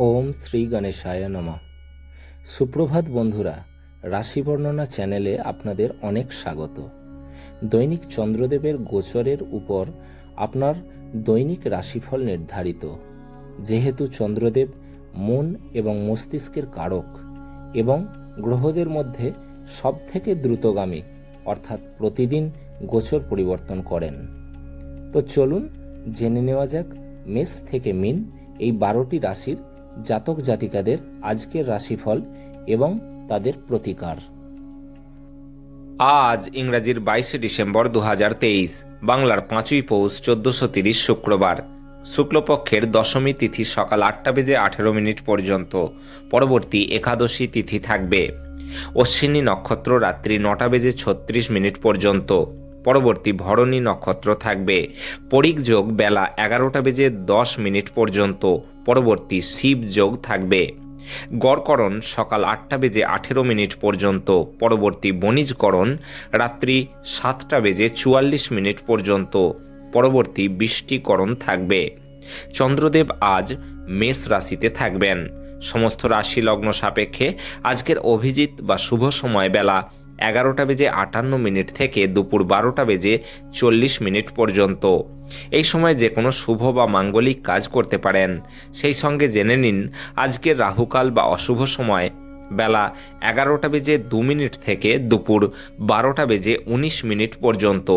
ওম শ্রী গণেশায় নমঃ। সুপ্রভাত বন্ধুরা, রাশি বর্ণনা চ্যানেলে আপনাদের অনেক স্বাগত। দৈনিক চন্দ্রদেবের গোচরের উপর আপনার দৈনিক রাশিফল নির্ধারিত। যেহেতু চন্দ্রদেব মন এবং মস্তিষ্কের কারক এবং গ্রহদের মধ্যে সবথেকে দ্রুতগামী, অর্থাৎ প্রতিদিন গোচর পরিবর্তন করেন। তো চলুন জেনে নেওয়া যাক মেষ থেকে মীন এই 12টি রাশির জাতক জাতিকাদের আজকের রাশিফল এবং তাদের প্রতিকার। আজ ইংরাজির 22শে ডিসেম্বর 2023, বাংলার 5ই পৌষ 1430 শুক্রবার। শুক্লপক্ষের দশমী তিথি সকাল 8:18 পর্যন্ত, পরবর্তী একাদশী তিথি থাকবে। অশ্বিনী নক্ষত্র রাত্রি 9:36 পর্যন্ত, পরবর্তী ভরণী নক্ষত্র থাকবে। পরিক যোগ বেলা 11:10 পর্যন্ত, পরবর্তী শিব যোগ থাকবে। গড়করণ সকাল 8:18 পর্যন্ত, পরবর্তী বণিজকরণ রাত্রি 7:44 পর্যন্ত, পরবর্তী বৃষ্টিকরণ থাকবে। চন্দ্রদেব আজ মেষ রাশিতে থাকবেন। সমস্ত রাশি লগ্ন সাপেক্ষে আজকের অভিজিৎ বা শুভ সময় বেলা 11:58 থেকে দুপুর 12:40 পর্যন্ত। এই সময় যে কোনো শুভ বা মাঙ্গলিক কাজ করতে পারেন। সেই সঙ্গে জেনে নিন আজকের রাহুকাল বা অশুভ সময় বেলা 11:02 থেকে দুপুর 12:19 পর্যন্ত।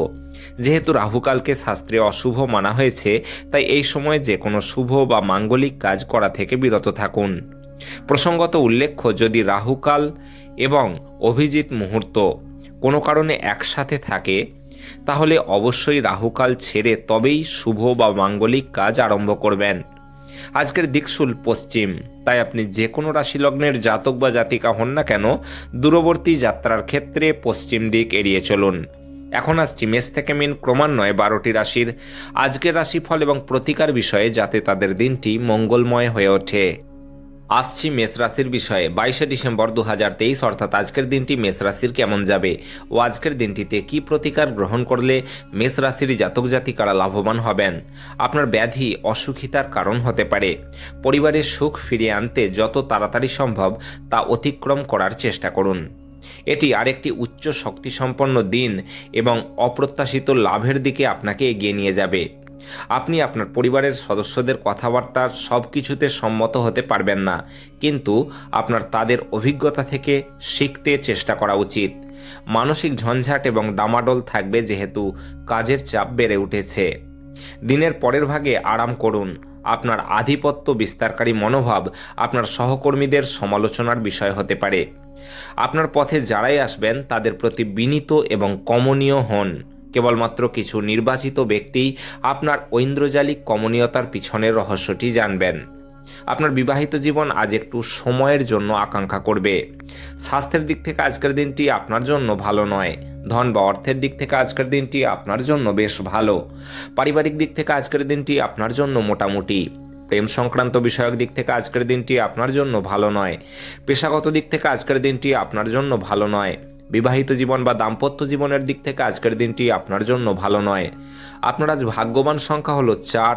যেহেতু রাহুকালকে শাস্ত্রে অশুভ মানা হয়েছে, তাই এই সময় যে কোনো শুভ বা মাঙ্গলিক কাজ করা থেকে বিরত থাকুন। প্রসঙ্গত উল্লেখ্য, যদি রাহুকাল এবং অভিজিৎ মুহূর্ত কোনো কারণে একসাথে থাকে, তাহলে অবশ্যই রাহুকাল ছেড়ে তবেই শুভ বা মাঙ্গলিক কাজ আরম্ভ করবেন। আজকের দিকশুল পশ্চিম, তাই আপনি যে কোনো রাশি লগ্নের জাতক বা জাতিকা হন না কেন, দূরবর্তী যাত্রার ক্ষেত্রে পশ্চিম দিক এড়িয়ে চলুন। এখন আসছি মেষ থেকে মীন ক্রমান্বয়ে 12টি রাশির আজকের রাশিফল এবং প্রতিকার বিষয়ে, যাতে তাদের দিনটি মঙ্গলময় হয়ে ওঠে। আসছি মেষ রাশির বিষয়ে। 22শে ডিসেম্বর 2023, অর্থাৎ আজকের দিনটি মেষ রাশির কেমন যাবে ও আজকের দিনটিতে কি প্রতিকার গ্রহণ করলে মেষ রাশির জাতক জাতিকারা লাভবান হবেন। আপনার ব্যাধি অসুখিতার কারণ হতে পারে। পরিবারের সুখ ফিরিয়ে আনতে যত তাড়াতাড়ি সম্ভব তা অতিক্রম করার চেষ্টা করুন। এটি আরেকটি উচ্চ শক্তিসম্পন্ন দিন এবং অপ্রত্যাশিত লাভের দিকে আপনাকে এগিয়ে নিয়ে যাবে। আপনি আপনার পরিবারের সদস্যদের কথাবার্তার সব কিছুতে সম্মত হতে পারবেন না, কিন্তু আপনার তাদের অভিজ্ঞতা থেকে শিখতে চেষ্টা করা উচিত। মানসিক ঝঞ্ঝাট এবং ডামাডোল থাকবে, যেহেতু কাজের চাপ বেড়ে উঠেছে। দিনের পরের ভাগে আরাম করুন। আপনার আধিপত্য বিস্তারকারী মনোভাব আপনার সহকর্মীদের সমালোচনার বিষয় হতে পারে। আপনার পথে যারাই আসবেন তাদের প্রতি বিনীত এবং কমনীয় হন। কেবলমাত্র কিছু নির্বাচিত ব্যক্তি আপনার ঐন্দ্রজালিক কমনীয়তার পিছনের রহস্যটি জানবেন। আপনার বিবাহিত জীবন আজ একটু সময়ের জন্য আকাঙ্ক্ষা করবে। স্বাস্থ্যের দিক থেকে আজকের দিনটি আপনার জন্য ভালো নয়। ধন বা অর্থের দিক থেকে আজকের দিনটি আপনার জন্য বেশ ভালো। পারিবারিক দিক থেকে আজকের দিনটি আপনার জন্য মোটামুটি। প্রেম সংক্রান্ত বিষয়ক দিক থেকে আজকের দিনটি আপনার জন্য ভালো নয়। পেশাগত দিক থেকে আজকের দিনটি আপনার জন্য ভালো নয়। বিবাহিত জীবন বা দাম্পত্য জীবনের দিক থেকে আজকের দিনটি আপনার জন্য ভালো নয়। আপনার আজ ভাগ্যবান সংখ্যা হলো 4।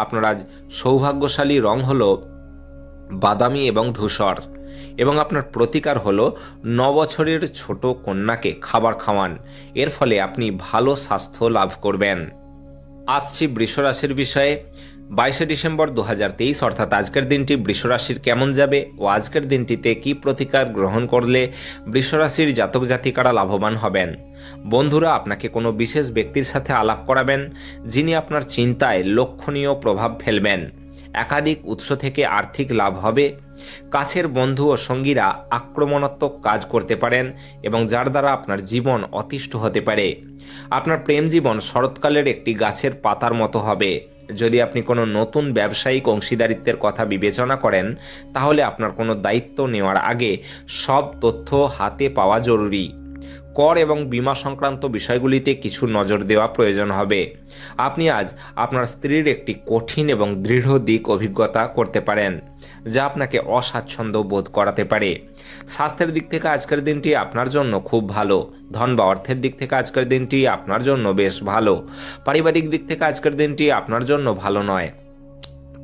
আপনার আজ সৌভাগ্যশালী রং হলো বাদামি এবং ধূসর, এবং আপনার প্রতিকার হলো 9 বছরের ছোট কন্যাকে খাবার খাওয়ান। এর ফলে আপনি ভালো স্বাস্থ্য লাভ করবেন। আসছি বৃষ রাশির বিষয়ে। 22শে ডিসেম্বর 2023, অর্থাৎ আজকের দিনটি বৃষ রাশির কেমন যাবে ও আজকের দিনটিতে কি প্রতিকার গ্রহণ করলে বৃষ রাশির জাতক জাতিকারা লাভবান হবেন। বন্ধুরা আপনাকে কোনো বিশেষ ব্যক্তির সাথে আলাপ করাবেন, যিনি আপনার চিন্তায় লক্ষণীয় প্রভাব ফেলবেন। একাধিক উৎস থেকে আর্থিক লাভ হবে। কাছের বন্ধু ও সঙ্গীরা আক্রমণাত্মক কাজ করতে পারেন এবং যার দ্বারা আপনার জীবন অতিষ্ঠ হতে পারে। আপনার প্রেম জীবন শরৎকালের একটি গাছের পাতার মতো হবে। যদি আপনি কোনো নতুন ব্যবসায়িক অংশীদারিত্বের কথা বিবেচনা করেন, তাহলে আপনার কোনো দায়িত্ব নেওয়ার আগে সব তথ্য হাতে পাওয়া জরুরি। কর এবং বীমা সংক্রান্ত বিষয়গুলিতে কিছু নজর দেওয়া প্রয়োজন হবে। আপনি আজ আপনার স্ত্রীর একটি কঠিন এবং দৃঢ় দিক অভিজ্ঞতা করতে পারেন, যা আপনাকে অস্বাচ্ছন্দ্য বোধ করাতে পারে। স্বাস্থ্যের দিক থেকে আজকের দিনটি আপনার জন্য খুব ভালো। ধন বা অর্থের দিক থেকে আজকের দিনটি আপনার জন্য বেশ ভালো। পারিবারিক দিক থেকে আজকের দিনটি আপনার জন্য ভালো নয়।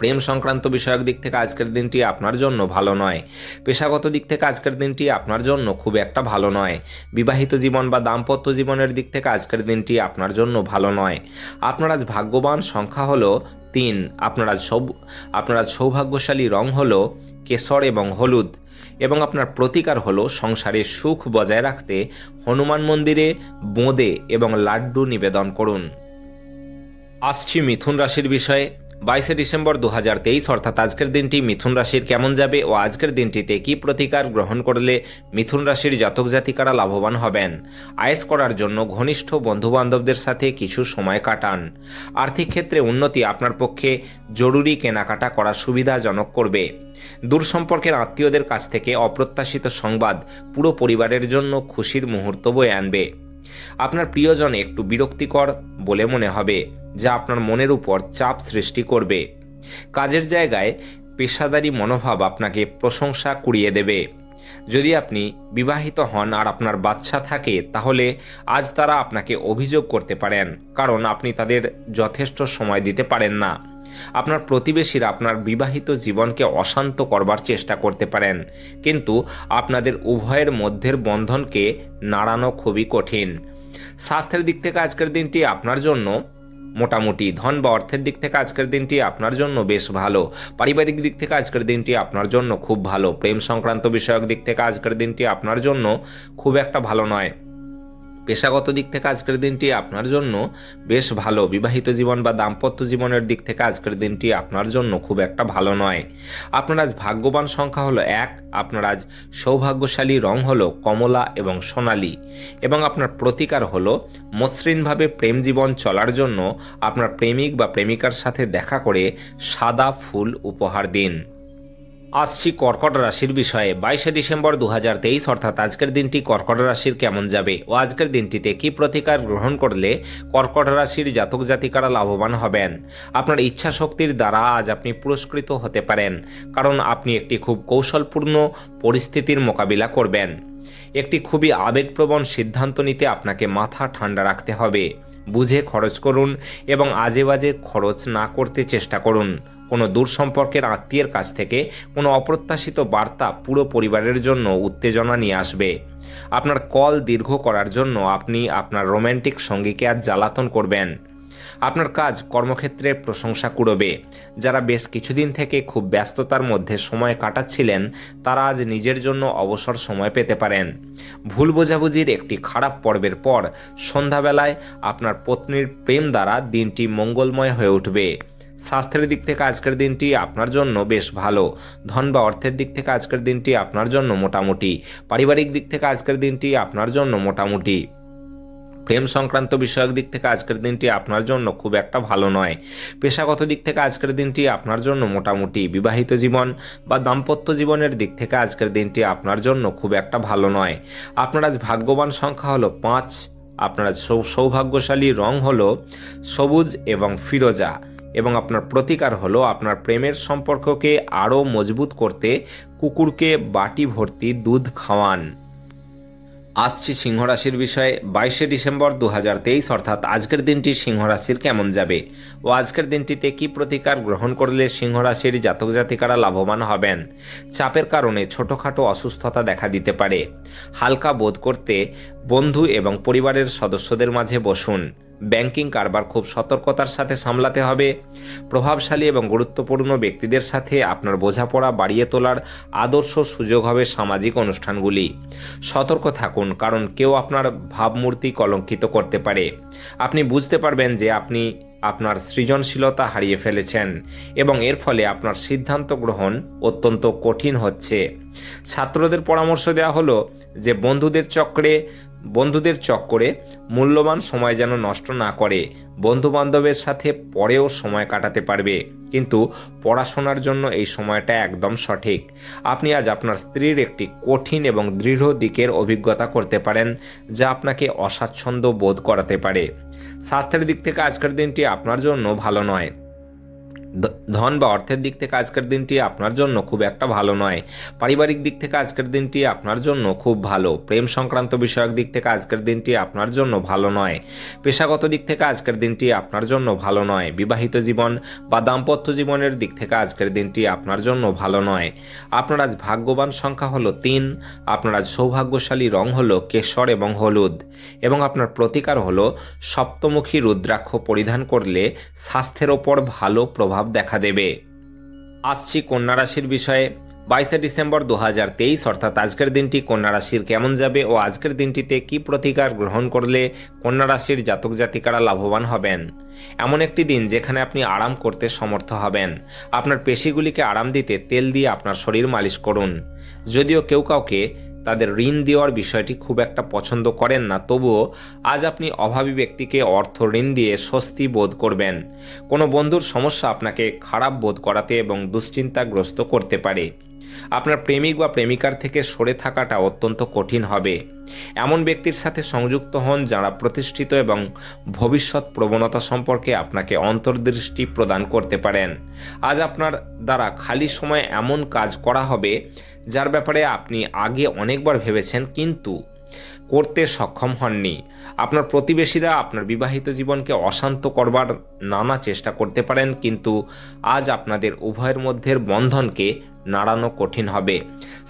প্রেম সংক্রান্ত বিষয়ক দিক থেকে আজকের দিনটি আপনার জন্য ভালো নয়। পেশাগত দিক থেকে আজকের দিনটি আপনার জন্য খুব একটা ভালো নয়। বিবাহিত জীবন বা দাম্পত্য জীবনের দিক থেকে আজকের দিনটি আপনার জন্য ভালো নয়। আপনার আজ ভাগ্যবান সংখ্যা হলো 3। আপনার আজ সৌভাগ্যশালী রং হলো কেশর এবং হলুদ, এবং আপনার প্রতিকার হলো সংসারে সুখ বজায় রাখতে হনুমান মন্দিরে বোঁদে এবং লাড্ডু নিবেদন করুন। আসছি মিথুন রাশির বিষয়ে। 22 ডিসেম্বর 2023 অর্থাৎ আজকের দিনটি মিথুন রাশির কেমন যাবে ও আজকের দিনটিতে কি প্রতিকার গ্রহণ করলে মিথুন রাশির জাতক জাতিকারা লাভবান হবেন। আয়েস করার জন্য ঘনিষ্ঠ বন্ধুবান্ধবদের সাথে কিছু সময় কাটান। আর্থিক ক্ষেত্রে উন্নতি আপনার পক্ষে জরুরি কেনাকাটা করা সুবিধাজনক করবে। দূর সম্পর্কের আত্মীয়দের কাছ থেকে অপ্রত্যাশিত সংবাদ পুরো পরিবারের জন্য খুশির মুহূর্ত বয়ে আনবে। আপনার প্রিয়জন একটু বিরক্তিকর বলে মনে হবে, যা আপনার মনের উপর চাপ সৃষ্টি করবে। কাজের জায়গায় পেশাদারি মনোভাব আপনাকে প্রশংসা কুড়িয়ে দেবে। যদি আপনি বিবাহিত হন আর আপনার বাচ্চা থাকে, তাহলে আজ তারা আপনাকে অভিযোগ করতে পারেন, কারণ আপনি তাদের যথেষ্ট সময় দিতে পারেন না। আপনার প্রতিবেশীরা আপনার বিবাহিত জীবনকে অশান্ত করবার চেষ্টা করতে পারেন, কিন্তু আপনাদের উভয়ের মধ্যের বন্ধনকে নাড়ানো খুবই কঠিন। স্বাস্থ্যের দিক থেকে আজকের দিনটি আপনার জন্য মোটামুটি। ধন বা অর্থের দিক থেকে আজকের দিনটি আপনার জন্য বেশ ভালো। পারিবারিক দিক থেকে আজকের দিনটি আপনার জন্য খুব ভালো। প্রেম সংক্রান্ত বিষয়ক দিক থেকে আজকের দিনটি আপনার জন্য খুব একটা ভালো নয়। পেশাগত দিক থেকে আজকের দিনটি আপনার জন্য বেশ ভালো। বিবাহিত জীবন বা দাম্পত্য জীবনের দিক থেকে আজকের দিনটি আপনার জন্য খুব একটা ভালো নয়। আপনার আজ ভাগ্যবান সংখ্যা হলো 1। আপনার আজ সৌভাগ্যশালী রং হলো কমলা এবং সোনালী, এবং আপনার প্রতিকার হলো মসৃণভাবে প্রেম জীবন চলার জন্য আপনার প্রেমিক বা প্রেমিকার সাথে দেখা করে সাদা ফুল উপহার দিন। আসছি কর্কট রাশির বিষয়ে। 22 ডিসেম্বর 2023 অর্থাৎ আজকের দিনটি কর্কট রাশির কেমন যাবে ও আজকের দিনটিতে কি প্রতিকার গ্রহণ করলে কর্কট রাশির জাতক জাতিকারা লাভবান হবেন। আপনার ইচ্ছা শক্তির দ্বারা আজ আপনি পুরস্কৃত হতে পারেন, কারণ আপনি একটি খুব কৌশলপূর্ণ পরিস্থিতির মোকাবিলা করবেন। একটি খুবই আবেগপ্রবণ সিদ্ধান্ত নিতে আপনাকে মাথা ঠান্ডা রাখতে হবে। বুঝে খরচ করুন এবং আজে বাজে খরচ না করতে চেষ্টা করুন। কোনো দূর সম্পর্কের আত্মীয়ের কাছ থেকে কোনো অপ্রত্যাশিত বার্তা পুরো পরিবারের জন্য উত্তেজনা নিয়ে আসবে। আপনার কল দীর্ঘ করার জন্য আপনি আপনার রোম্যান্টিক সঙ্গীকে আজ জ্বালাতন করবেন। আপনার কাজ কর্মক্ষেত্রে প্রশংসা কুড়োবে। যারা বেশ কিছুদিন থেকে খুব ব্যস্ততার মধ্যে সময় কাটাচ্ছিলেন, তারা আজ নিজের জন্য অবসর সময় পেতে পারেন। ভুল বোঝাবুঝির একটি খারাপ পর্বের পর সন্ধ্যাবেলায় আপনার পত্নীর প্রেম দ্বারা দিনটি মঙ্গলময় হয়ে উঠবে। স্বাস্থ্যের দিক থেকে আজকের দিনটি আপনার জন্য বেশ ভালো। ধন বা অর্থের দিক থেকে আজকের দিনটি আপনার জন্য মোটামুটি। পারিবারিক দিক থেকে আজকের দিনটি আপনার জন্য মোটামুটি। প্রেম সংক্রান্ত বিষয়ক দিক থেকে আজকের দিনটি আপনার জন্য খুব একটা ভালো নয়। পেশাগত দিক থেকে আজকের দিনটি আপনার জন্য মোটামুটি। বিবাহিত জীবন বা দাম্পত্য জীবনের দিক থেকে আজকের দিনটি আপনার জন্য খুব একটা ভালো নয়। আপনার আজ ভাগ্যবান সংখ্যা হলো 5। আপনার আজ সৌভাগ্যশালী রং হলো সবুজ এবং ফিরোজা, এবং আপনার প্রতিকার হলো আপনার প্রেমের সম্পর্ককে আরও মজবুত করতে কুকুরকে বাটি ভর্তি দুধ খাওয়ান। আসছি সিংহ রাশির বিষয়ে। 22 ডিসেম্বর 2023 অর্থাৎ আজকের দিনটি সিংহ রাশির কেমন যাবে ও আজকের দিনটিতে কি প্রতিকার গ্রহণ করলে সিংহ রাশির জাতক জাতিকারা লাভবান হবেন। চাপের কারণে ছোটোখাটো অসুস্থতা দেখা দিতে পারে। হালকা বোধ করতে বন্ধু এবং পরিবারের সদস্যদের মাঝে বসুন। ব্যাংকিং কারবার খুব সতর্কতার সাথে সামলাতে হবে। প্রভাবশালী এবং গুরুত্বপূর্ণ ব্যক্তিদের সাথে আপনার বোঝাপড়া বাড়িয়ে তোলার আদর্শ সুযোগ হবে সামাজিক অনুষ্ঠানগুলি। সতর্ক থাকুন, কারণ কেউ আপনার ভাবমূর্তি কলঙ্কিত করতে পারে। আপনি বুঝতে পারবেন যে আপনি আপনার সৃজনশীলতা হারিয়ে ফেলেছেন এবং এর ফলে আপনার সিদ্ধান্ত গ্রহণ অত্যন্ত কঠিন হচ্ছে। ছাত্রদের পরামর্শ দেওয়া হলো যে বন্ধুদের চক্করে মূল্যবান সময় যেন নষ্ট না করে। বন্ধু বান্ধবের সাথে পরেও সময় কাটাতে পারবে, কিন্তু পড়াশোনার জন্য এই সময়টা একদম সঠিক। আপনি আজ আপনার স্ত্রীর একটি কঠিন এবং দৃঢ় দিকের অভিজ্ঞতা করতে পারেন, যা আপনাকে অস্বাচ্ছন্দ্য বোধ করাতে পারে। স্বাস্থ্যের দিক থেকে আজকের দিনটি আপনার জন্য ভালো নয়। ধন বা অর্থের দিক থেকে আজকের দিনটি আপনার জন্য খুব একটা ভালো নয়। পারিবারিক দিক থেকে আজকের দিনটি আপনার জন্য খুব ভালো। প্রেম সংক্রান্ত বিষয়ক দিক থেকে আজকের দিনটি আপনার জন্য ভালো নয়। পেশাগত দিক থেকে আজকের দিনটি আপনার জন্য ভালো নয়। বিবাহিত জীবন বা দাম্পত্য জীবনের দিক থেকে আজকের দিনটি আপনার জন্য ভালো নয়। আপনার আজ ভাগ্যবান সংখ্যা হলো 3। আপনার আজ সৌভাগ্যশালী রং হলো কেশর এবং হলুদ, এবং আপনার প্রতিকার হলো সপ্তমুখী রুদ্রাক্ষ পরিধান করলে স্বাস্থ্যের ওপর ভালো প্রভাব দেখা দেবে। আসছি কন্যা রাশির বিষয়ে। 22 ডিসেম্বর 2023 অর্থাৎ আজকের দিনটি কন্যা রাশির কেমন যাবে ও আজকের দিনটিতে কি প্রতিকার গ্রহণ করলে কন্যা রাশির জাতক জাতিকারা লাভবান হবেন। এমন একটি দিন যেখানে আপনি আরাম করতে সমর্থ হবেন। আপনার পেশিগুলিকে আরাম দিতে তেল দিয়ে আপনার শরীর মালিশ করুন। যদিও কেউ কাউকে তাদের ঋণ দেওয়ার বিষয়টি খুব একটা পছন্দ করেন না, তবুও আজ আপনি অভাবী ব্যক্তিকে অর্থ ঋণ দিয়ে স্বস্তি বোধ করবেন। কোনো বন্ধুর সমস্যা আপনাকে খারাপ বোধ করাতে এবং দুশ্চিন্তাগ্রস্ত করতে পারে। আপনার প্রেমিক বা প্রেমিকার থেকে সরে থাকাটা অত্যন্ত কঠিন হবে। এমন ব্যক্তির সাথে সংযুক্ত হন যারা প্রতিষ্ঠিত এবং ভবিষ্যৎ প্রবণতা সম্পর্কে আপনাকে অন্তর্দৃষ্টি প্রদান করতে পারেন। আজ আপনার দ্বারা খালি সময়ে এমন কাজ করা হবে যার ব্যাপারে আপনি আগে অনেকবার ভেবেছেন কিন্তু করতে সক্ষম হননি। আপনার প্রতিবেশীরা আপনার বিবাহিত জীবনকে অশান্ত করবার নানা চেষ্টা করতে পারেন, কিন্তু আজ আপনাদের উভয়ের মধ্যে বন্ধনকে নাড়ানো কঠিন হবে।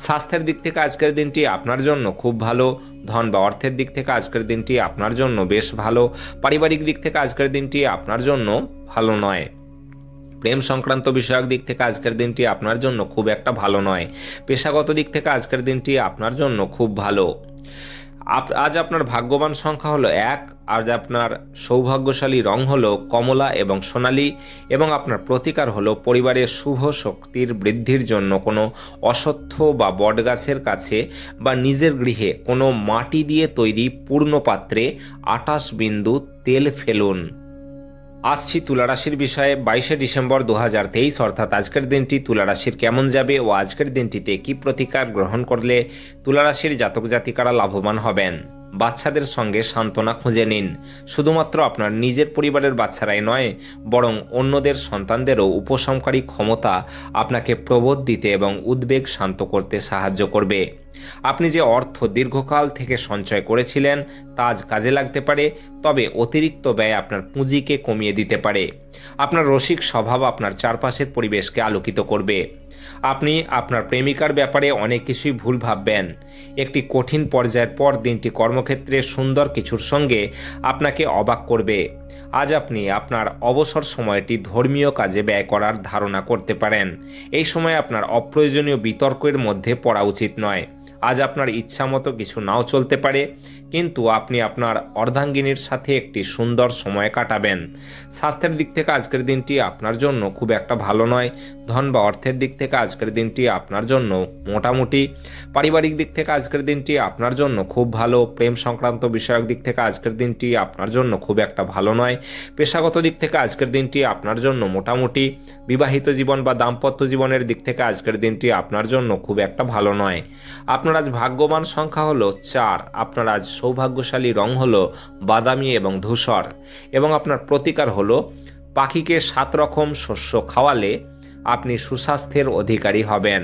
স্বাস্থ্যের দিক থেকে আজকের দিনটি আপনার জন্য খুব ভালো। ধন বা অর্থের দিক থেকে আজকের দিনটি আপনার জন্য বেশ ভালো। পারিবারিক দিক থেকে আজকের দিনটি আপনার জন্য ভালো নয়। প্রেম সংক্রান্ত বিষয়ক দিক থেকে আজকের দিনটি আপনার জন্য খুব একটা ভালো নয়। পেশাগত দিক থেকে আজকের দিনটি আপনার জন্য খুব ভালো। আজ আপনার ভাগ্যবান সংখ্যা হলো 1। আজ আপনার সৌভাগ্যশালী রং হলো কমলা এবং সোনালী, এবং আপনার প্রতিকার হলো পরিবারের শুভ শক্তির বৃদ্ধির জন্য কোনো অশ্বত্থ বা বটগাছের কাছে বা নিজের গৃহে কোনো মাটি দিয়ে তৈরি পূর্ণ পাত্রে 28 বিন্দু তেল ফেলুন। আসছি তুলা রাশির বিষয়ে। 22 ডিসেম্বর 2023 অর্থাৎ আজকের দিনটি তুলা রাশির কেমন যাবে ও আজকের দিনটিতে কি প্রতিকার গ্রহণ করলে তুলা রাশির জাতক জাতিকারা লাভবান হবেন। বাচ্চাদের সঙ্গে সান্ত্বনা খুঁজে নিন। শুধুমাত্র আপনার নিজের পরিবারের বাচ্চারাই নয়, বরং অন্যদের সন্তানদেরও উপশমকারী ক্ষমতা আপনাকে প্রবোধ দিতে এবং উদ্বেগ শান্ত করতে সাহায্য করবে। আপনি যে অর্থ দীর্ঘকাল থেকে সঞ্চয় করেছিলেন তা আজ কাজে লাগতে পারে, তবে অতিরিক্ত ব্যয় আপনার পুঁজিকে কমিয়ে দিতে পারে। আপনার রসিক স্বভাব আপনার চারপাশের পরিবেশকে আলোকিত করবে। আপনি আপনার প্রেমিকার ব্যাপারে অনেক কিছুই ভুল ভাববেন। একটি কঠিন পর্যায়ের পর দিনটি কর্মক্ষেত্রে সুন্দর কিছুর সঙ্গে আপনাকে অবাক করবে। আজ আপনি আপনার অবসর সময়টি ধর্মীয় কাজে ব্যয় করার ধারণা করতে পারেন। এই সময় আপনার অপ্রয়োজনীয় বিতর্কের মধ্যে পড়া উচিত নয়। আজ আপনার ইচ্ছা মতো কিছু নাও চলতে পারে, কিন্তু আপনি আপনার অর্ধাঙ্গিনীর সাথে একটি সুন্দর সময় কাটাবেন। স্বাস্থ্যের দিক থেকে আজকের দিনটি আপনার জন্য খুব একটা ভালো নয়। ধন বা অর্থের দিক থেকে আজকের দিনটি আপনার জন্য মোটামুটি। পারিবারিক দিক থেকে আজকের দিনটি আপনার জন্য খুব ভালো। প্রেম সংক্রান্ত বিষয়ক দিক থেকে আজকের দিনটি আপনার জন্য খুব একটা ভালো নয়। পেশাগত দিক থেকে আজকের দিনটি আপনার জন্য মোটামুটি। বিবাহিত জীবন বা দাম্পত্য জীবনের দিক থেকে আজকের দিনটি আপনার জন্য খুব একটা ভালো নয়। আপনার আজ ভাগ্যবান সংখ্যা হলো 4। আপনার আজ সৌভাগ্যশালী রং হলো বাদামি এবং ধূসর, এবং আপনার প্রতিকার হলো পাখিকে 7 রকম শস্য খাওয়ালে আপনি সুস্বাস্থ্যের অধিকারী হবেন।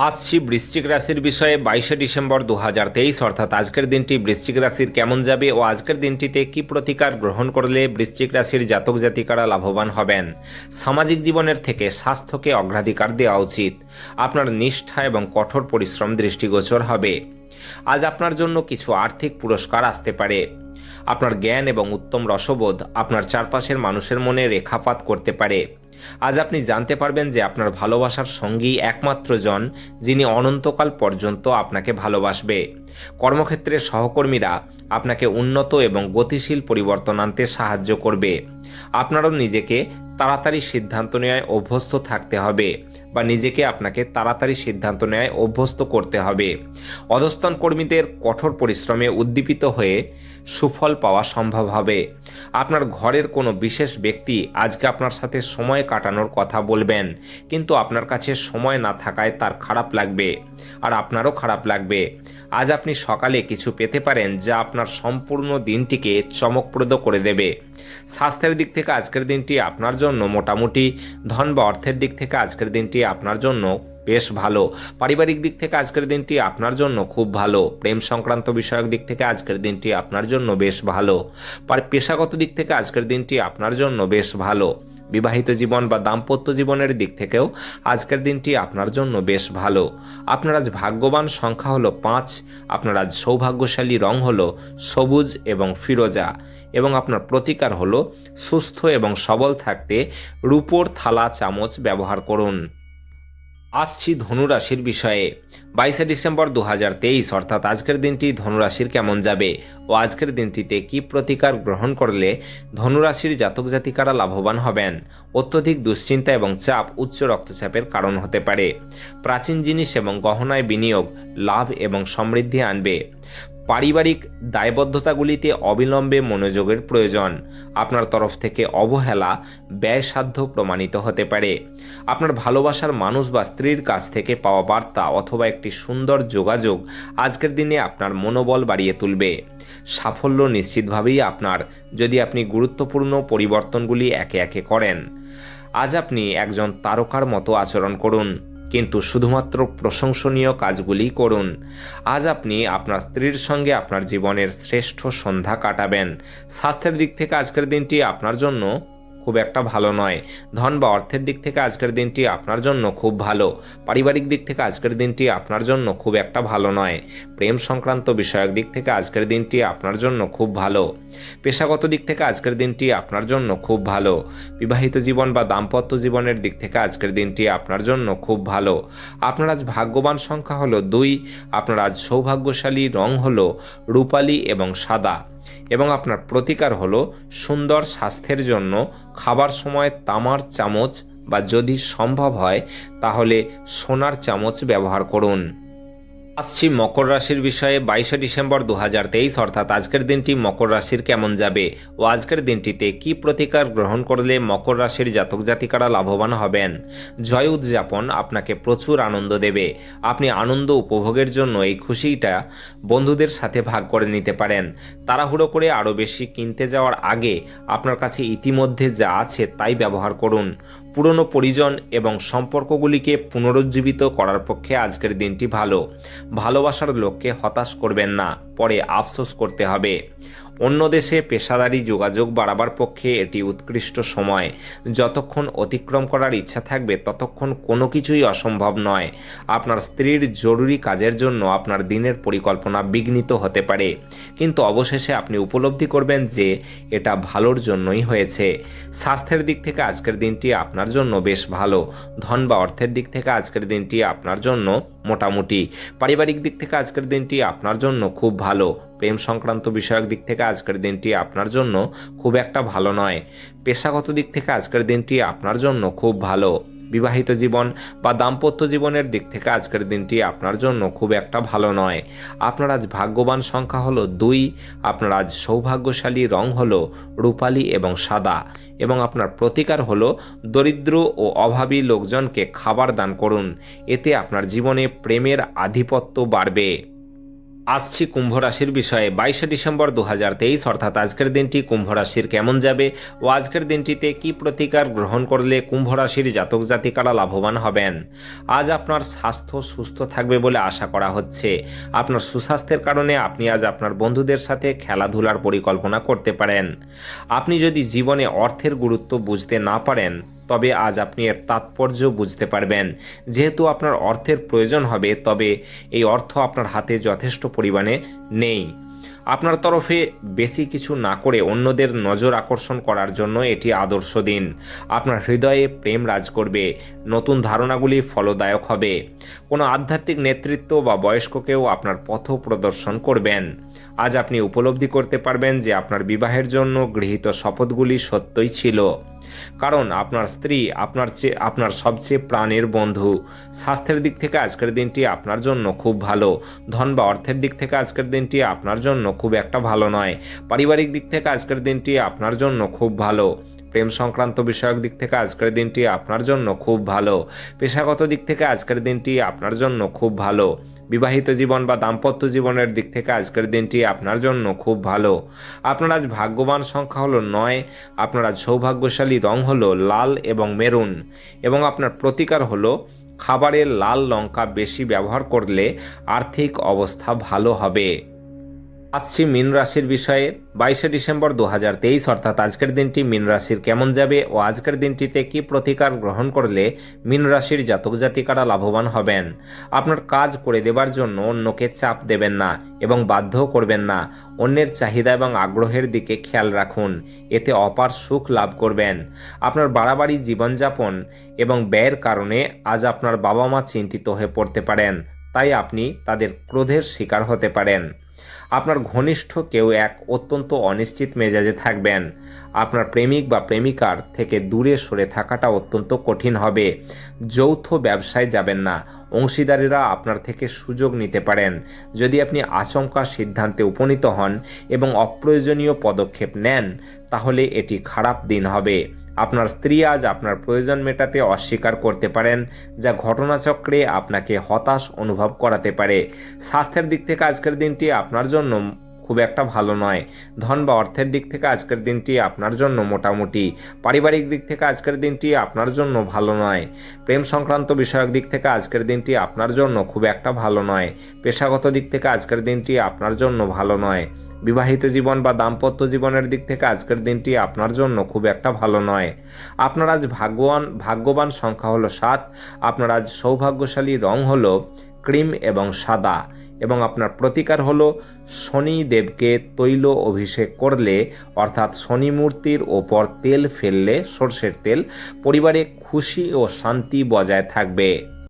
আসছি বৃশ্চিক রাশির বিষয়ে। 22 ডিসেম্বর 2023 অর্থাৎ আজকের দিনটি বৃশ্চিক রাশির কেমন যাবে ও আজকের দিনটিতে কি প্রতিকার গ্রহণ করলে বৃশ্চিক রাশির জাতক জাতিকারা লাভবান হবেন। সামাজিক জীবনের থেকে স্বাস্থ্যকে অগ্রাধিকার দেওয়া উচিত। আপনার নিষ্ঠা এবং কঠোর পরিশ্রম দৃষ্টিগোচর হবে। আজ আপনার জন্য কিছু আর্থিক পুরস্কার আসতে পারে। আপনার জ্ঞান এবং উত্তম রসবোধ আপনার চারপাশের মানুষের মনে রেখাপাত করতে পারে। আজ আপনি জানতে পারবেন যে আপনার ভালোবাসার সঙ্গী একমাত্র জন যিনি অনন্তকাল পর্যন্ত আপনাকে ভালোবাসবে। কর্মক্ষেত্রে সহকর্মীরা আপনাকে উন্নত এবং গতিশীল পরিবর্তন আনতে সাহায্য করবে। আপনারও নিজেকে তাড়াতাড়ি সিদ্ধান্ত নেওয়ায় অভ্যস্ত থাকতে হবে। বা নিজেকে আপনাকে তাড়াতাড়ি সিদ্ধান্ত নেয় অভ্যস্ত করতে হবে। অধস্তন কর্মীদের কঠোর পরিশ্রমে উদ্দীপিত হয়ে সুফল পাওয়া সম্ভব হবে। আপনার ঘরের কোনো বিশেষ ব্যক্তি আজকে আপনার সাথে সময় কাটানোর কথা বলবেন, কিন্তু আপনার কাছে সময় না থাকায় তার খারাপ লাগবে, আর আপনারও খারাপ লাগবে। আজ আপনি সকালে কিছু পেতে পারেন যা আপনার সম্পূর্ণ দিনটিকে চমকপ্রদ করে দেবে। স্বাস্থ্যের দিক থেকে আজকের দিনটি আপনার জন্য মোটামুটি। ধন বা অর্থের দিক থেকে আজকের দিনটি আপনার জন্য বেশ ভালো। পারিবারিক দিক থেকে আজকের দিনটি আপনার জন্য খুব ভালো। প্রেম সংক্রান্ত বিষয়ক দিক থেকে আজকের দিনটি আপনার জন্য বেশ ভালো। পেশাগত দিক থেকে আজকের দিনটি আপনার জন্য বেশ ভালো। বিবাহিত জীবন বা দাম্পত্য জীবনের দিক থেকেও আজকের দিনটি আপনার জন্য বেশ ভালো। আপনার আজ ভাগ্যবান সংখ্যা হলো 5। আপনার আজ সৌভাগ্যশালী রং হলো সবুজ এবং ফিরোজা, এবং আপনার প্রতিকার হলো সুস্থ এবং সবল থাকতে রূপোর থালা চামচ ব্যবহার করুন। আসছি ধনুরাশির বিষয়ে। 22 ডিসেম্বর 2023 অর্থাৎ আজকের দিনটি ধনুরাশির কেমন যাবে ও আজকের দিনটিতে কি প্রতিকার গ্রহণ করলে ধনুরাশির জাতক জাতিকারা লাভবান হবেন। অত্যধিক দুশ্চিন্তা এবং চাপ উচ্চ রক্তচাপের কারণ হতে পারে। প্রাচীন জিনিস এবং গহনায় বিনিয়োগ লাভ এবং সমৃদ্ধি আনবে। পারিবারিক দায়বদ্ধতাগুলিতে অবিলম্বে মনোযোগের প্রয়োজন। আপনার তরফ থেকে অবহেলা ব্যয়সাধ্য প্রমাণিত হতে পারে। আপনার ভালোবাসার মানুষ বা স্ত্রীর কাছ থেকে পাওয়া বার্তা অথবা একটি সুন্দর যোগাযোগ আজকের দিনে আপনার মনোবল বাড়িয়ে তুলবে। সাফল্য নিশ্চিতভাবেই আপনার, যদি আপনি গুরুত্বপূর্ণ পরিবর্তনগুলি একে একে করেন। আজ আপনি একজন তারকার মতো আচরণ করুন, কিন্তু শুধুমাত্র প্রশংসনীয় কাজগুলি করুন। আজ আপনি আপনার স্ত্রীর সঙ্গে আপনার জীবনের শ্রেষ্ঠ সন্ধ্যা কাটাবেন। স্বাস্থ্যের দিক থেকে আজকের দিনটি আপনার জন্য খুব একটা ভালো নয়। ধন বা অর্থের দিক থেকে আজকের দিনটি আপনার জন্য খুব ভালো। পারিবারিক দিক থেকে আজকের দিনটি আপনার জন্য খুব একটা ভালো নয়। প্রেম সংক্রান্ত বিষয়ক দিক থেকে আজকের দিনটি আপনার জন্য খুব ভালো। পেশাগত দিক থেকে আজকের দিনটি আপনার জন্য খুব ভালো। বিবাহিত জীবন বা দাম্পত্য জীবনের দিক থেকে আজকের দিনটি আপনার জন্য খুব ভালো। আপনার আজ ভাগ্যবান সংখ্যা হলো 2। আপনার আজ সৌভাগ্যশালী রং হলো রূপালী এবং সাদা, এবং আপনার প্রতিকার হলো সুন্দর স্বাস্থ্যের জন্য খাবার সময় তামার চামচ বা যদি সম্ভব হয় তাহলে সোনার চামচ ব্যবহার করুন। আসছি মকর রাশির বিষয়ে। 22 ডিসেম্বর 2023 অর্থাৎ আজকের দিনটি মকর রাশির কেমন যাবে ও আজকের দিনটিতে কি প্রতিকার গ্রহণ করলে মকর রাশির জাতক জাতিকারা লাভবান হবেন। জয় উদযাপন আপনাকে প্রচুর আনন্দ দেবে। আপনি আনন্দ উপভোগের জন্য এই খুশিটা বন্ধুদের সাথে ভাগ করে নিতে পারেন। তাড়াহুড়ো করে আরও বেশি কিনতে যাওয়ার আগে আপনার কাছে ইতিমধ্যে যা আছে তাই ব্যবহার করুন। পুরনো পরিজন এবং সম্পর্কগুলিকে পুনরুজ্জীবিত করার পক্ষে আজকের দিনটি ভালো। ভালোবাসার লোককে হতাশ করবেন না, পরে আফসোস করতে হবে। অন্য দেশে পেশাদারি যোগাযোগ বাড়াবার পক্ষে এটি উৎকৃষ্ট সময়। যতক্ষণ অতিক্রম করার ইচ্ছা থাকবে ততক্ষণ কোনো কিছুই অসম্ভব নয়। আপনার স্ত্রীর জরুরি কাজের জন্য আপনার দিনের পরিকল্পনা বিঘ্নিত হতে পারে, কিন্তু অবশেষে আপনি উপলব্ধি করবেন যে এটা ভালোর জন্যই হয়েছে। স্বাস্থ্যের দিক থেকে আজকের দিনটি আপনার জন্য বেশ ভালো। ধন বা অর্থের দিক থেকে আজকের দিনটি আপনার জন্য মোটামুটি। পারিবারিক দিক থেকে আজকের দিনটি আপনার জন্য খুব ভালো। প্রেম সংক্রান্ত বিষয়ক দিক থেকে আজকের দিনটি আপনার জন্য খুব একটা ভালো নয়। পেশাগত দিক থেকে আজকের দিনটি আপনার জন্য খুব ভালো। বিবাহিত জীবন বা দাম্পত্য জীবনের দিক থেকে আজকের দিনটি আপনার জন্য খুব একটা ভালো নয়। আপনার আজ ভাগ্যবান সংখ্যা হলো 2। আপনার আজ সৌভাগ্যশালী রং হলো রূপালী এবং সাদা, এবং আপনার প্রতিকার হলো দরিদ্র ও অভাবী লোকজনকে খাবার দান করুন। এতে আপনার জীবনে প্রেমের আধিপত্য বাড়বে। আসছি কুম্ভ রাশির বিষয়ে। 22 ডিসেম্বর 2023 অর্থাৎ আজকের দিনটি কুম্ভ রাশির কেমন যাবে ও আজকের দিনটিতে কি প্রতিকার গ্রহণ করলে কুম্ভ রাশির জাতক জাতিকারা লাভবান হবেন। আজ আপনার স্বাস্থ্য সুস্থ থাকবে বলে আশা করা হচ্ছে। আপনার সুস্বাস্থ্যের কারণে আপনি আজ আপনার বন্ধুদের সাথে খেলাধুলার পরিকল্পনা করতে পারেন। আপনি যদি জীবনে অর্থের গুরুত্ব বুঝতে না পারেন তবে আজ আপনি এর তাৎপর্য বুঝতে পারবেন। যেহেতু আপনার অর্থের প্রয়োজন হবে, তবে এই অর্থ আপনার হাতে যথেষ্ট পরিমাণে নেই। আপনার তরফে বেশি কিছু না করে অন্যদের নজর আকর্ষণ করার জন্য এটি আদর্শ দিন। আপনার হৃদয়ে প্রেম রাজ করবে। নতুন ধারণাগুলি ফলদায়ক হবে। কোনো আধ্যাত্মিক নেতৃত্ব বা বয়স্ককেও আপনার পথ প্রদর্শন করবেন। আজ আপনি উপলব্ধি করতে পারবেন যে আপনার বিবাহের জন্য গৃহীত শপথগুলি সত্যই ছিল। কারণ আপনার স্ত্রী আপনার সবচেয়ে প্রাণের বন্ধু। স্বাস্থ্যের দিক থেকে আজকের দিনটি আপনার জন্য খুব ভালো। ধন বা অর্থের দিক থেকে আজকের দিনটি আপনার জন্য খুব একটা ভালো নয়। পারিবারিক দিক থেকে আজকের দিনটি আপনার জন্য খুব ভালো। প্রেম সংক্রান্ত বিষয়ক দিক থেকে আজকের দিনটি আপনার জন্য খুব ভালো। পেশাগত দিক থেকে আজকের দিনটি আপনার জন্য খুব ভালো। বিবাহিত জীবন বা দাম্পত্য জীবনের দিক থেকে আজকের দিনটি আপনার জন্য খুব ভালো। আপনার আজ ভাগ্যবান সংখ্যা হলো 9। আপনার আজ সৌভাগ্যশালী রং হলো লাল এবং মেরুন, এবং আপনার প্রতিকার হলো খাবারে লাল লঙ্কা বেশি ব্যবহার করলে আর্থিক অবস্থা ভালো হবে। আসছি মীন রাশির বিষয়ে। 22শে ডিসেম্বর 2023 অর্থাৎ আজকের দিনটি মীন রাশির কেমন যাবে ও আজকের দিনটিতে কি প্রতিকার গ্রহণ করলে মীন রাশির জাতক জাতিকারা লাভবান হবেন। আপনার কাজ করে দেবার জন্য অন্যকে চাপ দেবেন না এবং বাধ্যও করবেন না। অন্যের চাহিদা এবং আগ্রহের দিকে খেয়াল রাখুন, এতে অপার সুখ লাভ করবেন। আপনার বাড়াবাড়ি জীবনযাপন এবং ব্যয়ের কারণে আজ আপনার বাবা মা চিন্তিত হয়ে পড়তে পারেন, তাই আপনি তাদের ক্রোধের শিকার হতে পারেন। আপনার ঘনিষ্ঠ কেউ এক অত্যন্ত অনিশ্চিত মেজাজে থাকবেন। আপনার প্রেমিক বা প্রেমিকার থেকে দূরে সরে থাকাটা অত্যন্ত কঠিন হবে। যৌথ ব্যবসায় যাবেন না। অংশীদারেরা আপনার থেকে সুযোগ নিতে পারেন। যদি আপনি আচমকা সিদ্ধান্তে উপনীত হন এবং অপ্রয়োজনীয় পদক্ষেপ নেন, তাহলে এটি খারাপ দিন হবে। আপনার স্ত্রী আজ আপনার প্রয়োজন মেটাতে অস্বীকার করতে পারেন, যা ঘটনাচক্রে আপনাকে হতাশ অনুভব করাতে পারে। স্বাস্থ্যের দিক থেকে আজকের দিনটি আপনার জন্য খুব একটা ভালো নয়। ধন বা অর্থের দিক থেকে আজকের দিনটি আপনার জন্য মোটামুটি। পারিবারিক দিক থেকে আজকের দিনটি আপনার জন্য ভালো নয়। প্রেম সংক্রান্ত বিষয়ক দিক থেকে আজকের দিনটি আপনার জন্য খুব একটা ভালো নয়। পেশাগত দিক থেকে আজকের দিনটি আপনার জন্য ভালো নয়। বিবাহিত জীবন বা দাম্পত্য জীবনের দিক থেকে আজকের দিনটি আপনার জন্য খুব একটা ভালো নয়। আপনার আজ ভাগ্যবান সংখ্যা হলো 7। আপনার আজ সৌভাগ্যশালী রং হলো ক্রিম এবং সাদা, এবং আপনার প্রতিকার হলো শনি দেবকে তৈল অভিষেক করলে, অর্থাৎ শনি মূর্তির ওপর তেল ফেললে, সর্ষের তেল, পরিবারে খুশি ও শান্তি বজায় থাকবে।